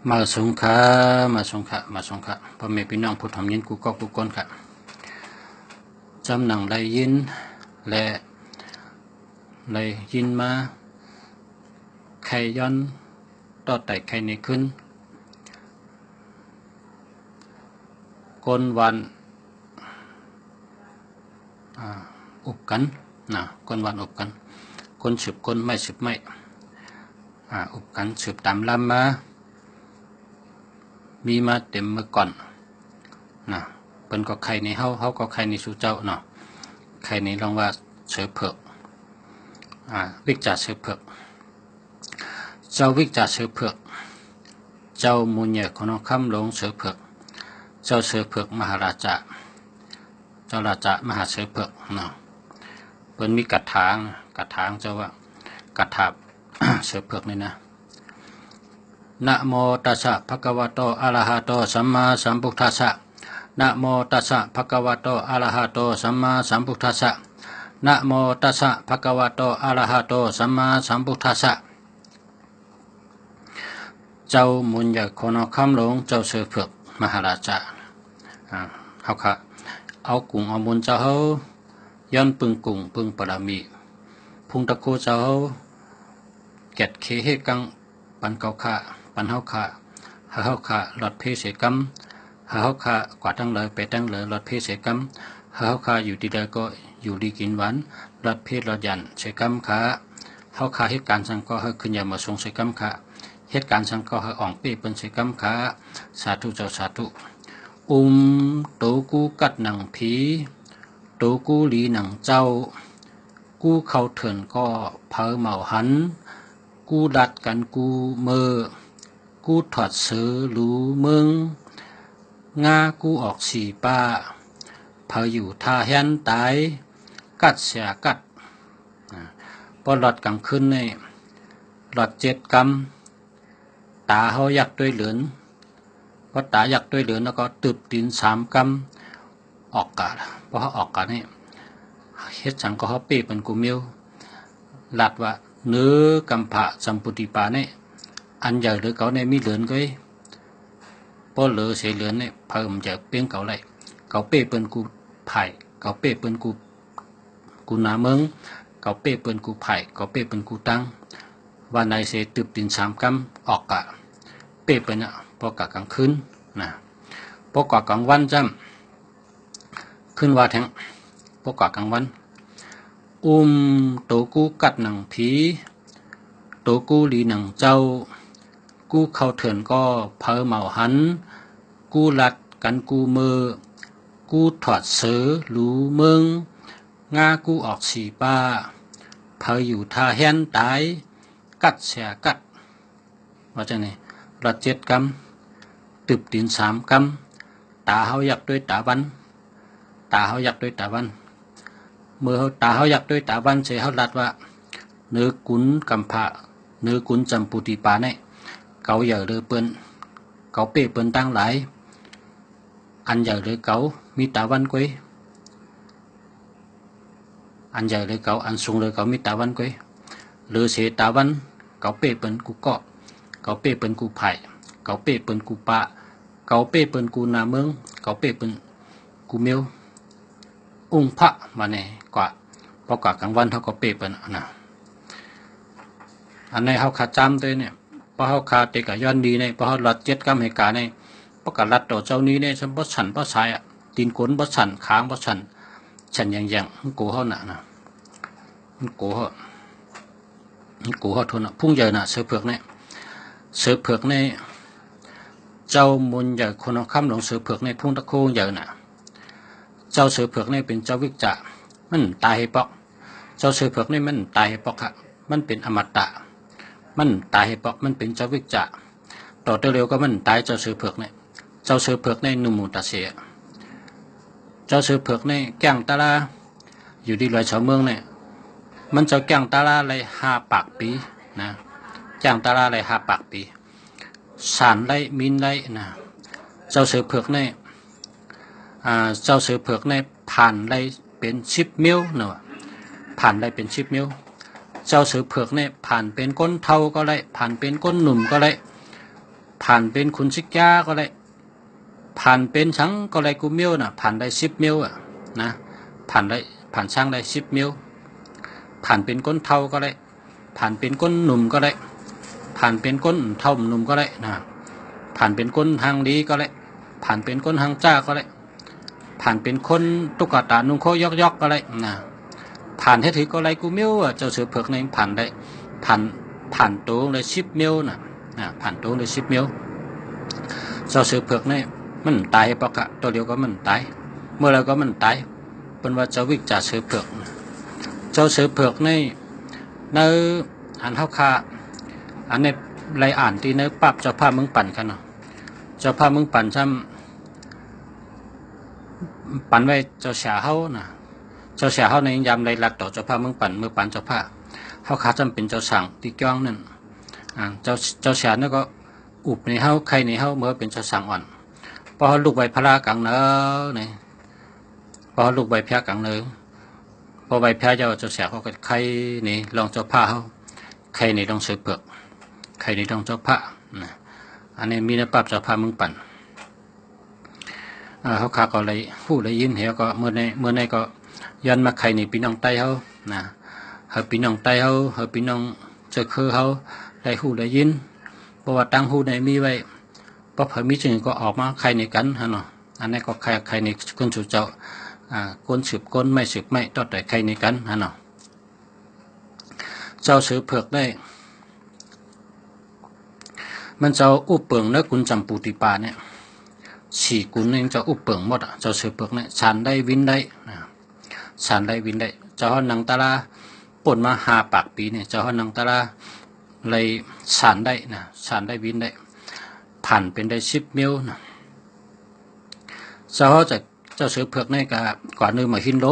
มาสงขะมาสงขะมาสงขะพ่อแม่พี่น้องผู้ทำยินกูก็กูก้นค่ะจำหนังได้ยินและได้ยินมาใครย้อนต่อแต่ใครในขึ้นก้นวันอุบกันนะก้นวันอุบกันก้นสืบก้นไม่สืบไม่อุบกันสืบตามลำมามีมาเต็มเมื่อก่อนนะเป็นก็ใครในเฮาก็ใครในสู่เจ้าเนาะใครในลองว่าเสือเผือกวิกจ่าเสือเผือกเจ้าวิกจ่าเสือเผือกเจ้ามูลใหญ่ของน้องคำหลงเสือเผือกเจ้าเสือเผือกมหาราชาเจ้าราชามหาเสือเผือกเนาะเป็นมีกัดถางเจ้าว่ากัดถาบ เสือเผือกนี่นะนะโมตัสสะภะคะวะโตอะระหะโตสัมมาสัมพุทธัสสะนะโมตัสสะภะคะวะโตอะระหะโตสัมมาสัมพุทธัสสะนะโมตัสสะภะคะวะโตอะระหะโตสัมมาสัมพุทธัสสะเจ้ามุนใหญ่คนเอาคำหลงเจ้าเสือเผือกมหาราชาเขาค่ะเอากุ้งเอามุนเจ้าเขาย้อนปึงกุ้งปึงปรามีพุงตะโกเจ้าเก็ดเคเฮกังปันเกาขาปันเฮาขาเฮาขาหลอดเพเสกำเฮาขากว่าตั้งเลยไปตั้งเลยหลอดเพเสกำเฮาขาอยู่ดีใดก็อยู่ดีกินหวานหลอดเพหลอดยันเสกำขาเฮาขาเหตุการณ์สังก็เฮาขึ้นอย่ามาทรงเสกำขาเหตุการณ์สังก็เฮาอ่องเป้เป็นเสกำขาสาธุเจ้าสาธุโตกูกัดหนังผีโตกูหลีหนังเจ้ากูเข้าเถินก็เผาเหมาหันกูดัดกันกูเมื่อกูถอดเสือรู้มึงงากูออกสีป้าเผาอยู่ท่าแฮนตายกัดเสียกัดพอหลอดกลางคืนในหลอด7 กำตาเขาอยากด้วยเหลือนพอตาอยากด้วยเหลือนแล้วก็ตืบตีน3 กำออกกะพอเขาออกกะนี่เฮ็ดสังก็เขาเป้เป็นกูเมียวหลัดว่าเนื้อกำผะสัมปุติปาเนี่ยอันใหญ่หรือเก่าในมีเหลือนก็พอเหลือเสียเหลือนเนี่ยเพิ่มจะเปี้ยงเก่าไรเก่าเป้เป็นกูไผ่เก่าเป้เป็นกูนาเมืองเก่าเป้เป็นกูไผ่เก่าเป้เป็นกูตั้งวันไหนเสียตืบตีน3 กำออกกะเป้เป็นอ่ะพอกะกลางคืนนะพอกะกลางวันจำขึ้นว่าแทงพอกะกลางวันโตกูกัดหนังผีโตกูหลีหนังเจ้ากูเข้าเถินก็เผาเหมาหันกูลัดกันกูมือกูถอดเสือรู้มึงงากูออกสีป้าเผาอยู่ท่าแฮนตายกัดเสียกัดว่าจังไงหลอด7 กำตึบตีน3 กำตาเขาอยากด้วยตาวันตาเขาอยากด้วยตาวันเมื่อตาเขาอยากด้วยตาวันเสียเขาลัดว่าเนื้อกุนกำผะเนื้อกุนจำปุติปาเนี่ยเก่าใหญ่เลยเปิ้นเก่าเป้เปิ้นตั้งหลายอันใหญ่เลยเก่ามีตาวันก้อยอันใหญ่เลยเก่าอันสูงเลยเก่ามีตาวันก้อยหรือเสียตาวันเก่าเป้เปิ้นกูเกาะเก่าเป้เปิ้นกูไผ่เก่าเป้เปิ้นกูปะเก่าเป้เปิ้นกูนาเมืองเก่าเป้เปิ้นกูเมียวพระมาเนี่ยกว่าพอกว่ากลางวันเขาก็เปเปิ้นนะอันนี้เขาขาจำด้วยเนี่ยพอเขาขาเตกะย้อนดีเนี่ยพอเขาหลัด7 กำเหตุการณ์เนี่ยพอกะลัดต่อเจ้านี้เนี่ยฉันบ่ฉันบ่สายอ่ะตีนก้นบ่ฉันค้างบ่ฉันอย่างกูเขาหนานะกูเขาทนพุ่งใหญ่น่ะเสือเผือกเนี่ยเสือเผือกเนี่ยเจ้ามุนใหญ่คนเอาคำหลงเสือเผือกในพุ่งตะโคงใหญ่น่ะเจ้าเสือเผือกนี่เป็นเจ้าวิจามันตายให้ปอกเจ้าเสือเผือกนี่มันตายให้ปอกครับมันเป็นอมตะมันตายให้ปอกมันเป็นเจ้าวิจาต่อเร็วก็มันตายเจ้าเสือเผือกนี่เจ้าเสือเผือกนี่นุ่มตาเสียเจ้าเสือเผือกนี่แก้งตาลาอยู่ดีลอยชาวเมืองเนี่ยมันจะแก้งตาลาเลย5 ปากปีนะแก้งตาลาเลย5 ปากปีสารไรมินไรนะเจ้าเสือเผือกนี่เจ้าเสือเผือกในผ่านไรเป็น10 นิ้วเนาะผ่านไรเป็น10 นิ้วเจ้าเสือเผือกในผ่านเป็นก้นเทาก็ได้ผ่านเป็นก้นหนุ่มก็ได้ผ่ ผ่านเป็นคุณชิกยาก็ได้ผ่านเป็นชังก็ได้กูเมียวน่ะผ่านได้10 มิลอ่ะนะผ่านช่างได้10 มิลผ่านเป็นก้นเท่าก็ได้ผ่านเป็นก้นหนุ่มก็ได้ผ่านเป็นก้นเท่าหนุ่มก็ได้นะผ่านเป็นก้นหางดีก็ได้ผ่านเป็นก้นหางจ้าก็ได้ผ่านเป็นคนตุ๊กตานุ่งโคยอกก็ได้นะผ่านเทถือก็ได้กูเมียวอ่ะเจ้าเสือเผือกในผ่านได้ผ่านตัวเลย10 มิลน่ะผ่านตัวเลย10 มิลเจ้าเสือเผือกนี่มันตายปะกะตัวเดียวก็มันตายเมื่อไรก็มันตายเป็นว่าเจ้าวิกจ่าเสือเผือกเจ้าเสือเผือกนี่ในอันเท่าคาอันในรายอ่านที่ในปับเจ้าภาพมึงปั่นกันเนาะเจ้าภาพมึงปั่นซ้ำปั่นไว้เจ้าเสียเฮานะเจ้าเสียเฮาในยามไรหลักต่อเจ้าภาพมึงปั่นเมื่อปั่นเจ้าภาพเฮาคาจำเป็นเจ้าสั่งตีก้องนั่นเจ้าเสียนั่นก็อุบในเฮาใครในเฮาเมื่อเป็นเจ้าสั่งอ่อนพอลูกใบพระกังเนอเนี่ยพอลูกใบแพะกังเนอพอใบแพะเจ้าเสียเขาก็ใครนี่ลองเจ้าผ้าเขาใครนี่ลองเสือเปลือกใครนี่ลองเจ้าผ้าอันนี้มีในปรับเจ้าผ้ามึงปั่นเขาขาก็เลยพูดเลยยินเหรอก็เมื่อในก็ยันมาใครนี่พี่น้องไตเขาเฮาพี่น้องไตเขาเฮาพี่น้องเจอคือเขาได้หูได้ยินเพราะว่าตั้งหูในมีไว้พอเผยมีจึงก็ออกมาใครในกันฮะเนาะอันนี้ก็ใครในคนสู่เจ้าก้นสืบก้นไม่สืบไม่ต่อแต่ใครในกันฮะเนาะเจ้าสือเผือกได้มันเจ้าอุปเปิงและกุญจำปูติปาเนี่ย4 กุญเองเจ้าอุปเปิงหมดเจ้าสือเผือกเนี่ยฉันได้วินได้ฉันได้วินได้เจ้านังตาลาป่นมา5 ปากปีเนี่ยเจ้านังตาลาเลยฉันได้ฉันได้วินได้ผ่านเป็นได้10 มิลนะเจ้าจะเจ้าเสือเผือกในกะกว่านึงมาหินโล